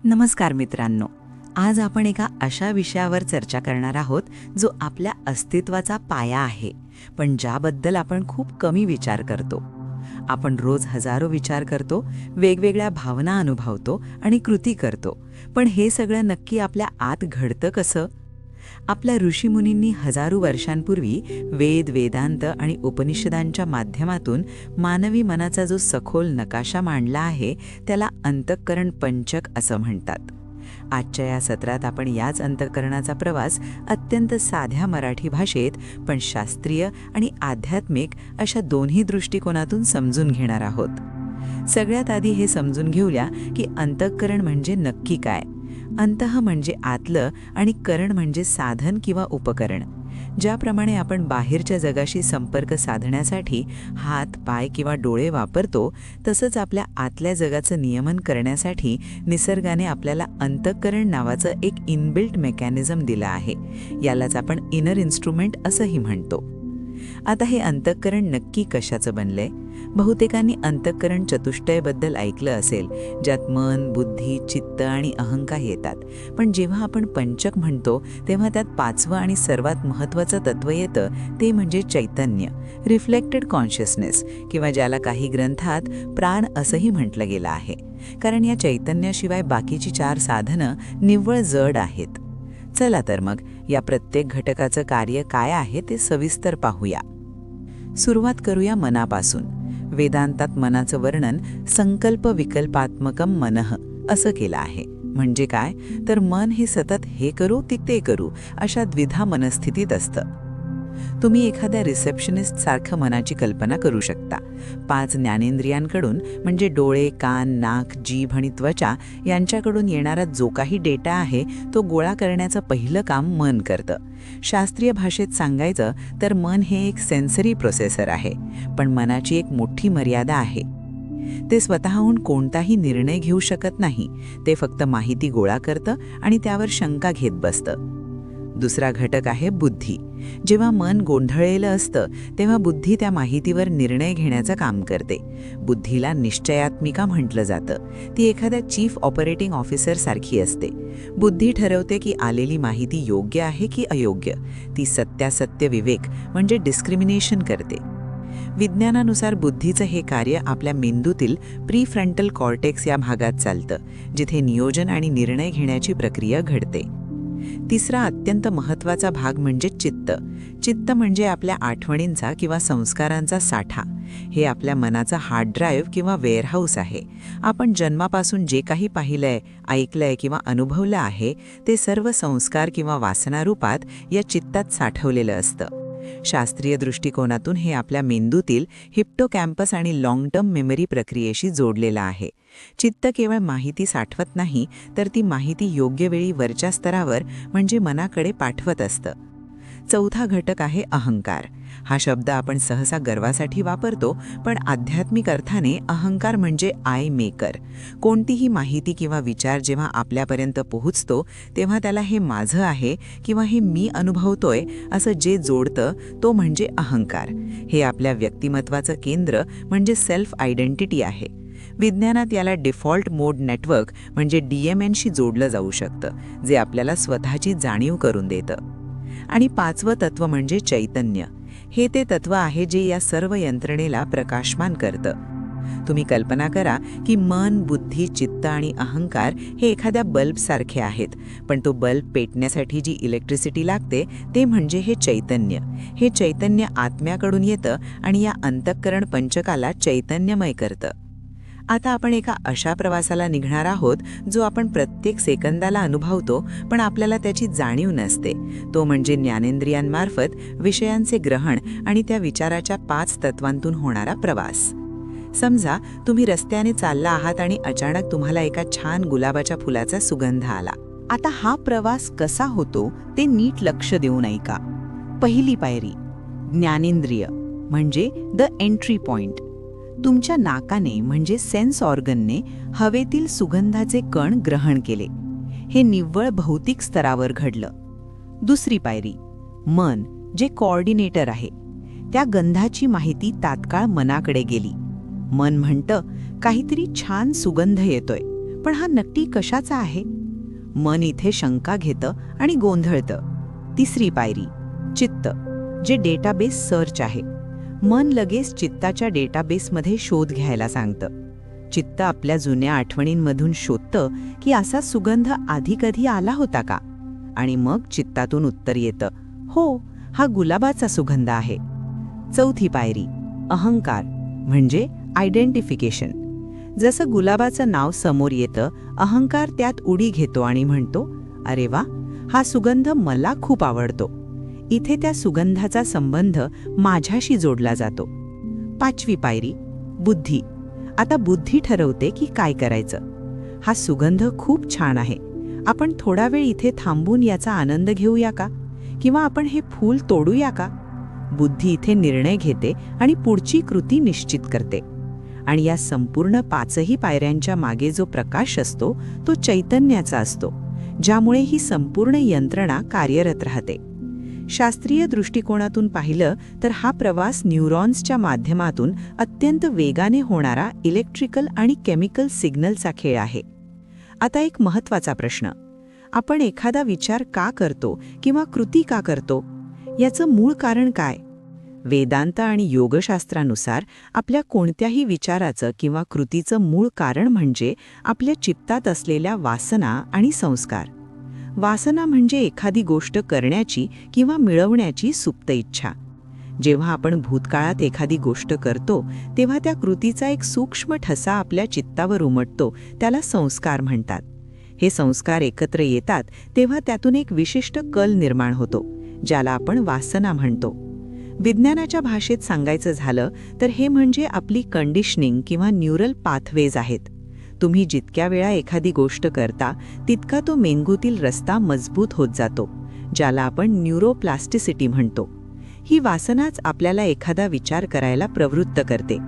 नमस्कार मित्रांनो. आज आपण एका अशा विषयावर चर्चा करणार आहोत जो आपल्या अस्तित्वाचा पाया आहे, पण ज्याबद्दल आपण खूप कमी विचार करतो. आपण रोज हजारो विचार करतो, वेगवेगळ्या भावना अनुभवतो आणि कृती करतो, पण हे सगळं नक्की आपल्या आत घडतं कसं? आपल्या ऋषीमुनींनी हजारो वर्षांपूर्वी वेद, वेदांत आणि उपनिषदांच्या माध्यमातून मानवी मनाचा जो सखोल नकाशा मांडला आहे, त्याला अंतःकरण पंचक असं म्हणतात. आजच्या या सत्रात आपण याच अंतःकरणाचा प्रवास अत्यंत साध्या मराठी भाषेत पण शास्त्रीय आणि आध्यात्मिक अशा दोन्ही दृष्टिकोनातून समजून घेणार आहोत. सगळ्यात आधी हे समजून घेऊया की अंतःकरण म्हणजे नक्की काय. अंतः म्हणजे आतलं आणि करण म्हणजे साधन किंवा उपकरण. ज्याप्रमाणे आपण बाहेरच्या जगाशी संपर्क साधण्यासाठी हात, पाय किंवा डोळे वापरतो, तसंच आपल्या आतल्या जगाचं नियमन करण्यासाठी निसर्गाने आपल्याला अंतःकरण नावाचं एक इनबिल्ट मेकॅनिझम दिलं आहे. यालाच आपण इनर इन्स्ट्रुमेंट असंही म्हणतो. आता हे अंतःकरण नक्की कशाचं बनलंय? बहुतेकांनी अंतःकरण चतुष्टयबद्दल ऐकलं असेल, ज्यात मन, बुद्धी, चित्त आणि अहंकार येतात. पण जेव्हा आपण पंचक म्हणतो तेव्हा त्यात पाचवं आणि सर्वात महत्त्वाचं तत्त्व येतं, ते म्हणजे चैतन्य, रिफ्लेक्टेड कॉन्शियसनेस, किंवा ज्याला काही ग्रंथात प्राण असंही म्हटलं गेलं आहे. कारण या चैतन्याशिवाय बाकीची चार साधनं निव्वळ जड आहेत. चला तर मग या प्रत्येक घटकाचं कार्य काय आहे ते सविस्तर पाहूया. सुरुवात करूया मनापासून. वेदांतात मनाचं वर्णन संकल्प विकल्पात्मकम मनः असं केलं आहे. म्हणजे काय तर मन हे सतत हे करू ते करू अशा द्विधा मनस्थितीत असतं. तुम्ही एखाद्या रिसेप्शनिस्ट सारखं मनाची कल्पना करू शकता. 5 ज्ञानेंद्रियांकडून म्हणजे डोळे, कान, नाक, जीभ आणि त्वचा यांच्याकडून येणारा जो काही डेटा आहे तो गोळा करण्याचं पहिलं काम मन करतं. शास्त्रीय भाषेत सांगायचं तर मन हे एक सेन्सरी प्रोसेसर आहे. पण मनाची एक मोठी मर्यादा आहे. ते स्वतःहून कोणताही निर्णय घेऊ शकत नाही. ते फक्त माहिती गोळा करतं आणि त्यावर शंका घेत बसतं. दुसरा घटक आहे बुद्धी. जेव्हा मन गोंधळलेलं असतं तेव्हा बुद्धी त्या माहितीवर निर्णय घेण्याचं काम करते. बुद्धीला निश्चयात्मिका म्हटलं जातं. ती एखाद्या चीफ ऑपरेटिंग ऑफिसर सारखी असते. बुद्धी ठरवते की आलेली माहिती योग्य आहे की अयोग्य. ती सत्यासत्य विवेक म्हणजे डिस्क्रिमिनेशन करते. विज्ञानानुसार बुद्धीचं हे कार्य आपल्या मेंदूतील प्रीफ्रंटल कॉर्टेक्स या भागात चालतं, जिथे नियोजन आणि निर्णय घेण्याची प्रक्रिया घडते. तिसरा अत्यंत महत्त्वाचा भाग म्हणजे चित्त. चित्त म्हणजे आपल्या आठवणींचा किंवा संस्कारांचा साठा. हे आपल्या मनाचा हार्ड ड्राईव्ह किंवा वेअरहाऊस आहे. आपण जन्मापासून जे काही पाहिलंय, ऐकलंय किंवा अनुभवलं आहे ते सर्व संस्कार किंवा वासनारूपात या चित्तात साठवलेलं असतं. शास्त्रीय दृष्टिकोनातून हे आपल्या मेंदूतील हिप्पोकॅम्पस आणि लाँग टर्म मेमरी प्रक्रियेशी जोडलेलं आहे. चित्त केवळ माहिती साठवत नाही, तर ती माहिती योग्य वेळी वरच्या स्तरावर म्हणजे मनाकडे पाठवत असतं. चौथा घटक आहे अहंकार. हा शब्द आपण सहसा गर्वासाठी वापरतो, पण आध्यात्मिक अर्थाने अहंकार म्हणजे आय मेकर. कोणतीही माहिती किंवा विचार जेव्हा आपल्यापर्यंत पोहोचतो तेव्हा त्याला हे माझं आहे किंवा हे मी अनुभवतोय असं जे जोडतं तो म्हणजे अहंकार. हे आपल्या व्यक्तिमत्वाचं केंद्र म्हणजे सेल्फ आयडेंटिटी आहे. विज्ञानात याला डिफॉल्ट मोड नेटवर्क म्हणजे DMN शी जोडलं जाऊ शकतं, जे आपल्याला स्वतःची जाणीव करून देतं. आणि पाचवं तत्व म्हणजे चैतन्य. हे ते तत्व आहे जे या सर्व यंत्रणेला प्रकाशमान करतं. तुम्ही कल्पना करा की मन, बुद्धी, चित्त आणि अहंकार हे एखाद्या बल्बसारखे आहेत, पण तो बल्ब पेटण्यासाठी जी इलेक्ट्रिसिटी लागते ते म्हणजे हे चैतन्य. हे चैतन्य आत्म्याकडून येतं आणि या अंतःकरण पंचकाला चैतन्यमय करतं. आता आपण एका अशा प्रवासाला निघणार आहोत जो आपण प्रत्येक सेकंदाला अनुभवतो, पण आपल्याला त्याची जाणीव नसते. तो म्हणजे ज्ञानेंद्रियांमार्फत विषयांचे ग्रहण आणि त्या विचाराच्या 5 तत्वांतून होणारा प्रवास. समजा तुम्ही रस्त्याने चालला आहात आणि अचानक तुम्हाला एका छान गुलाबाच्या फुलाचा सुगंध आला. आता हा प्रवास कसा होतो ते नीट लक्ष देऊन ऐका. पहिली पायरी, ज्ञानेंद्रिय म्हणजे द एंट्री पॉइंट. तुमच्या नाकाने म्हणजे सेन्स ऑर्गनने हवेतील सुगंधाचे कण ग्रहण केले. हे निव्वळ भौतिक स्तरावर घडलं. दुसरी पायरी, मन जे कोऑर्डिनेटर आहे. त्या गंधाची माहिती तात्काळ मनाकडे गेली. मन म्हणतं काहीतरी छान सुगंध येतोय, पण हा नक्की कशाचा आहे? मन इथे शंका घेतं आणि गोंधळतं. तिसरी पायरी, चित्त, जे डेटाबेस सर्च आहे. मन लगेच चित्ताच्या डेटाबेसमध्ये शोध घ्यायला सांगतं. चित्त आपल्या जुन्या आठवणींमधून शोधतं की असा सुगंध आधी कधी आला होता का? आणि मग चित्तातून उत्तर येतं, हो, हा गुलाबाचा सुगंध आहे. चौथी पायरी, अहंकार, म्हणजे आयडेंटिफिकेशन. जसं गुलाबाचं नाव समोर येतं, अहंकार त्यात उडी घेतो आणि म्हणतो, अरे वा, हा सुगंध मला खूप आवडतो. इथे त्या सुगंधाचा संबंध माझ्याशी जोडला जातो. पाचवी पायरी, बुद्धी. आता बुद्धी ठरवते की काय करायचं. हा सुगंध खूप छान आहे, आपण थोडा वेळ इथे थांबून याचा आनंद घेऊया का? किंवा आपण हे फूल तोडूया का? बुद्धी इथे निर्णय घेते आणि पुढची कृती निश्चित करते. आणि या संपूर्ण पाचही पायऱ्यांच्या मागे जो प्रकाश असतो तो चैतन्याचा असतो, ज्यामुळे ही संपूर्ण यंत्रणा कार्यरत राहते. शास्त्रीय दृष्टिकोनातून पाहिलं तर हा प्रवास न्यूरॉन्सच्या माध्यमातून अत्यंत वेगाने होणारा इलेक्ट्रिकल आणि केमिकल सिग्नलचा खेळ आहे. आता एक महत्त्वाचा प्रश्न, आपण एखादा विचार का करतो किंवा कृती का करतो? याचं मूळ कारण काय? वेदांत आणि योगशास्त्रानुसार आपल्या कोणत्याही विचाराचं किंवा कृतीचं मूळ कारण म्हणजे आपल्या चित्तात असलेल्या वासना आणि संस्कार. वासना म्हणजे एखादी गोष्ट करण्याची किंवा मिळवण्याची सुप्त इच्छा. जेव्हा आपण भूतकाळात एखादी गोष्ट करतो तेव्हा त्या कृतीचा एक सूक्ष्म ठसा आपल्या चित्तावर उमटतो, त्याला संस्कार म्हणतात. हे संस्कार एकत्र येतात तेव्हा त्यातून एक विशिष्ट कल निर्माण होतो, ज्याला आपण वासना म्हणतो. विज्ञानाच्या भाषेत सांगायचं झालं तर हे म्हणजे आपली कंडिशनिंग किंवा न्यूरल पाथवेज आहेत. तुम्ही जितक्या वेळा एखादी गोष्ट करता तितका तो मेंदूतील रस्ता मजबूत होत जातो, ज्याला आपण न्यूरोप्लास्टिसिटी म्हणतो. ही वासनाच आपल्याला एखादा विचार करायला प्रवृत्त करते.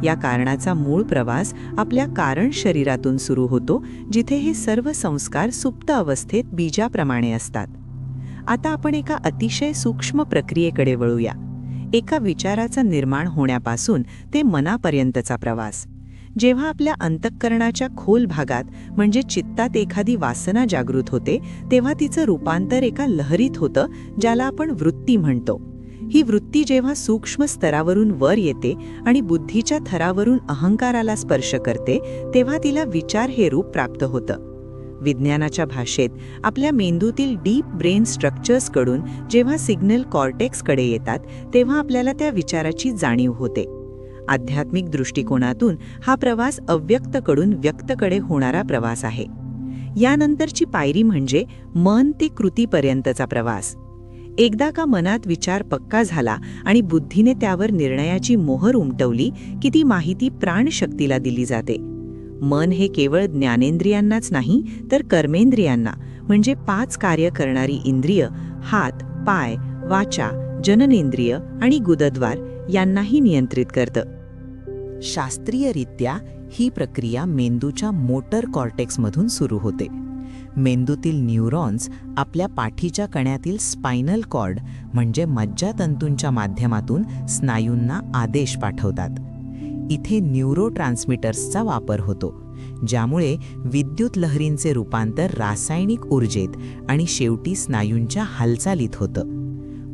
या कारणाचा मूळ प्रवास आपल्या कारण शरीरातून सुरू होतो, जिथे हे सर्व संस्कार सुप्त अवस्थेत बीजाप्रमाणे असतात. आता आपण एका अतिशय सूक्ष्म प्रक्रियेकडे वळूया. एका विचाराचा निर्माण होण्यापासून ते मनापर्यंतचा प्रवास. जेव्हा आपल्या अंतःकरणाच्या खोल भागात म्हणजे चित्तात एखादी वासना जागृत होते तेव्हा तिचं रूपांतर एका लहरीत होतं, ज्याला आपण वृत्ती म्हणतो. ही वृत्ती जेव्हा सूक्ष्म स्तरावरून वर येते आणि बुद्धीच्या थरावरून अहंकाराला स्पर्श करते तेव्हा तिला विचार हे रूप प्राप्त होतं. विज्ञानाच्या भाषेत आपल्या मेंदूतील डीप ब्रेन स्ट्रक्चर्सकडून जेव्हा सिग्नल कॉर्टेक्सकडे येतात तेव्हा आपल्याला त्या विचाराची जाणीव होते. आध्यात्मिक दृष्टिकोनातून हा प्रवास अव्यक्तकडून व्यक्तकडे होणारा प्रवास आहे. यानंतरची पायरी म्हणजे मन ते कृतीपर्यंतचा प्रवास. एकदा का मनात विचार पक्का झाला आणि बुद्धीने त्यावर निर्णयाची मोहर उमटवली की ती माहिती प्राणशक्तीला दिली जाते. मन हे केवळ ज्ञानेंद्रियांनाच नाही तर कर्मेंद्रियांना म्हणजे 5 कार्य करणारी इंद्रिय, हात, पाय, वाचा, जननेंद्रिय आणि गुदद्वार यांनाही नियंत्रित करतं. शास्त्रीयरित्या ही प्रक्रिया मेंदूच्या मोटर कॉर्टेक्समधून सुरू होते. मेंदूतील न्यूरॉन्स आपल्या पाठीच्या कण्यातील स्पायनल कॉर्ड म्हणजे मज्जातंतूंच्या माध्यमातून स्नायूंना आदेश पाठवतात. इथे न्यूरोट्रान्समीटर्सचा वापर होतो, ज्यामुळे विद्युत लहरींचे रूपांतर रासायनिक ऊर्जेत आणि शेवटी स्नायूंच्या हालचालीत होतं.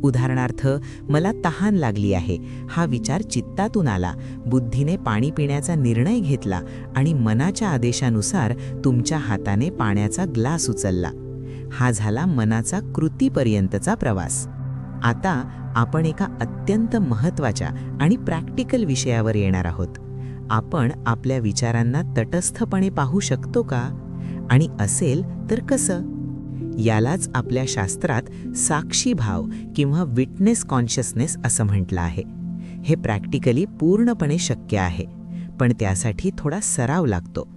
उदाहरणार्थ, मला तहान लागली आहे हा विचार चित्तातून आला, बुद्धीने पाणी पिण्याचा निर्णय घेतला आणि मनाच्या आदेशानुसार तुमच्या हाताने पाण्याचा ग्लास उचलला. हा झाला मनाचा कृतीपर्यंतचा प्रवास. आता आपण एका अत्यंत महत्त्वाच्या आणि प्रॅक्टिकल विषयावर येणार आहोत. आपण आपल्या विचारांना तटस्थपणे पाहू शकतो का? आणि असेल तर कसं? यालाच आपल्या शास्त्रात साक्षी भाव किंवा विटनेस कॉन्शियसनेस असं म्हटलं आहे. हे प्रॅक्टिकली पूर्णपणे शक्य आहे, पण त्यासाठी थोडा सराव लागतो.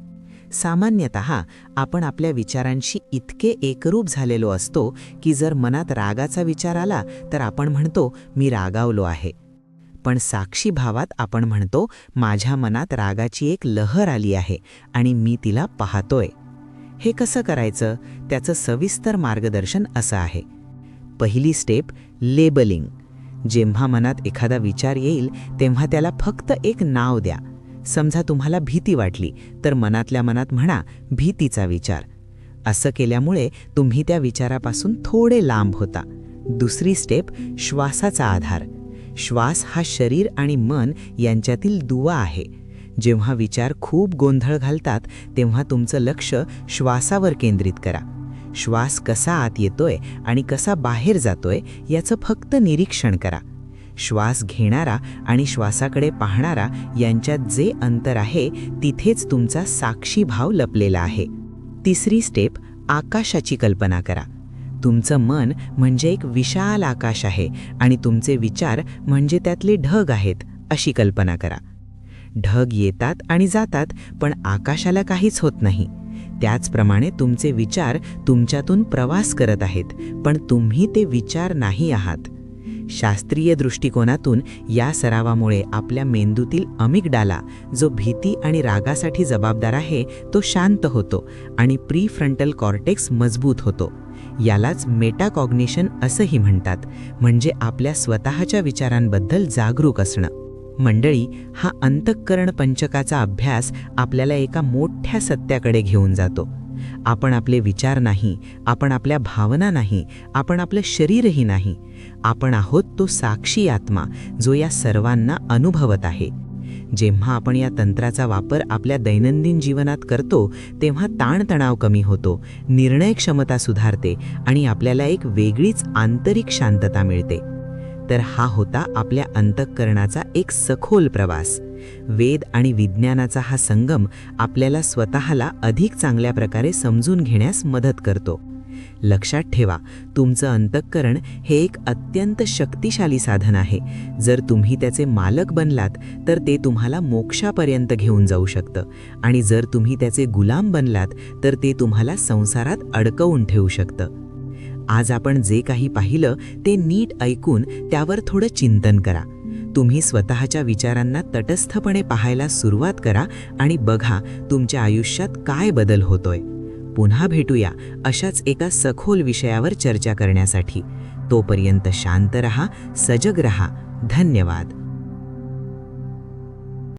सामान्यतः आपण आपल्या विचारांशी इतके एकरूप झालेलो असतो की जर मनात रागाचा विचार आला तर आपण म्हणतो मी रागावलो आहे. पण साक्षी भावात आपण म्हणतो माझ्या मनात रागाची एक लहर आली आहे आणि मी तिला पाहतोय. हे कसं करायचं? त्याचं सविस्तर मार्गदर्शन असं आहे. पहिली स्टेप, लेबलिंग. जेव्हा मनात एखादा विचार येईल तेव्हा त्याला फक्त एक नाव द्या. समजा तुम्हाला भीती वाटली तर मनातल्या मनात म्हणा भीतीचा विचार. असं केल्यामुळे तुम्ही त्या विचारापासून थोडे लांब होता. दुसरी स्टेप, श्वासाचा आधार. श्वास हा शरीर आणि मन यांच्यातील दुवा आहे. जेव्हा विचार खूप गोंधळ घालतात तेव्हा तुमचं लक्ष श्वासावर केंद्रित करा. श्वास कसा आत येतोय आणि कसा बाहेर जातोय याचं फक्त निरीक्षण करा. श्वास घेणारा आणि श्वासाकडे पाहणारा यांच्यात जे अंतर आहे तिथेच तुमचा साक्षी भाव लपलेला आहे. तिसरी स्टेप, आकाशाची कल्पना करा. तुमचं मन म्हणजे एक विशाल आकाश आहे आणि तुमचे विचार म्हणजे त्यातले ढग आहेत अशी कल्पना करा. ढग येतात आणि जातात पण आकाशाला काहीच होत नाही. त्याचप्रमाणे तुमचे विचार तुमच्यातून प्रवास करत आहेत पण तुम्ही ते विचार नाही आहात. शास्त्रीय दृष्टिकोनातून या सरावामुळे आपल्या मेंदूतील अमिगडाला, जो भीती आणि रागासाठी जबाबदार आहे, तो शांत होतो आणि प्रीफ्रंटल कॉर्टेक्स मजबूत होतो. यालाच मेटाकॉग्निशन असंही म्हणतात, म्हणजे आपल्या स्वतःच्या विचारांबद्दल जागरूक असणं. मंडळी, हा अंतःकरण पंचकाचा अभ्यास आपल्याला एका मोठ्या सत्याकडे घेऊन जातो. आपण आपले विचार नाही, आपण आपल्या भावना नाही, आपण आपलं शरीरही नाही. आपण आहोत तो साक्षी आत्मा, जो या सर्वांना अनुभवत आहे. जेव्हा आपण या तंत्राचा वापर आपल्या दैनंदिन जीवनात करतो तेव्हा ताणतणाव कमी होतो, निर्णय क्षमता सुधारते आणि आपल्याला एक वेगळीच आंतरिक शांतता मिळते. तर हा होता आपल्या अंतःकरणाचा एक सखोल प्रवास. वेद आणि विज्ञानाचा हा संगम आपल्याला स्वतःला अधिक चांगल्या प्रकारे समजून घेण्यास मदत करतो. लक्षात ठेवा, तुमचं अंतःकरण हे एक अत्यंत शक्तिशाली साधन आहे. जर तुम्ही त्याचे मालक बनलात तर ते तुम्हाला मोक्षापर्यंत घेऊन जाऊ शकतं आणि जर तुम्ही त्याचे गुलाम बनलात तर ते तुम्हाला संसारात अडकवून ठेवू शकतं. आज आपण जे काही पाहिलं ते नीट ऐकून त्यावर थोडं चिंतन करा. तुम्ही स्वतःच्या विचारांना तटस्थपणे पाहायला सुरुवात करा आणि बघा तुमच्या आयुष्यात काय बदल होतोय. पुन्हा भेटूया अशाच एका सखोल विषयावर चर्चा करण्यासाठी. तोपर्यंत शांत रहा, सजग रहा. धन्यवाद.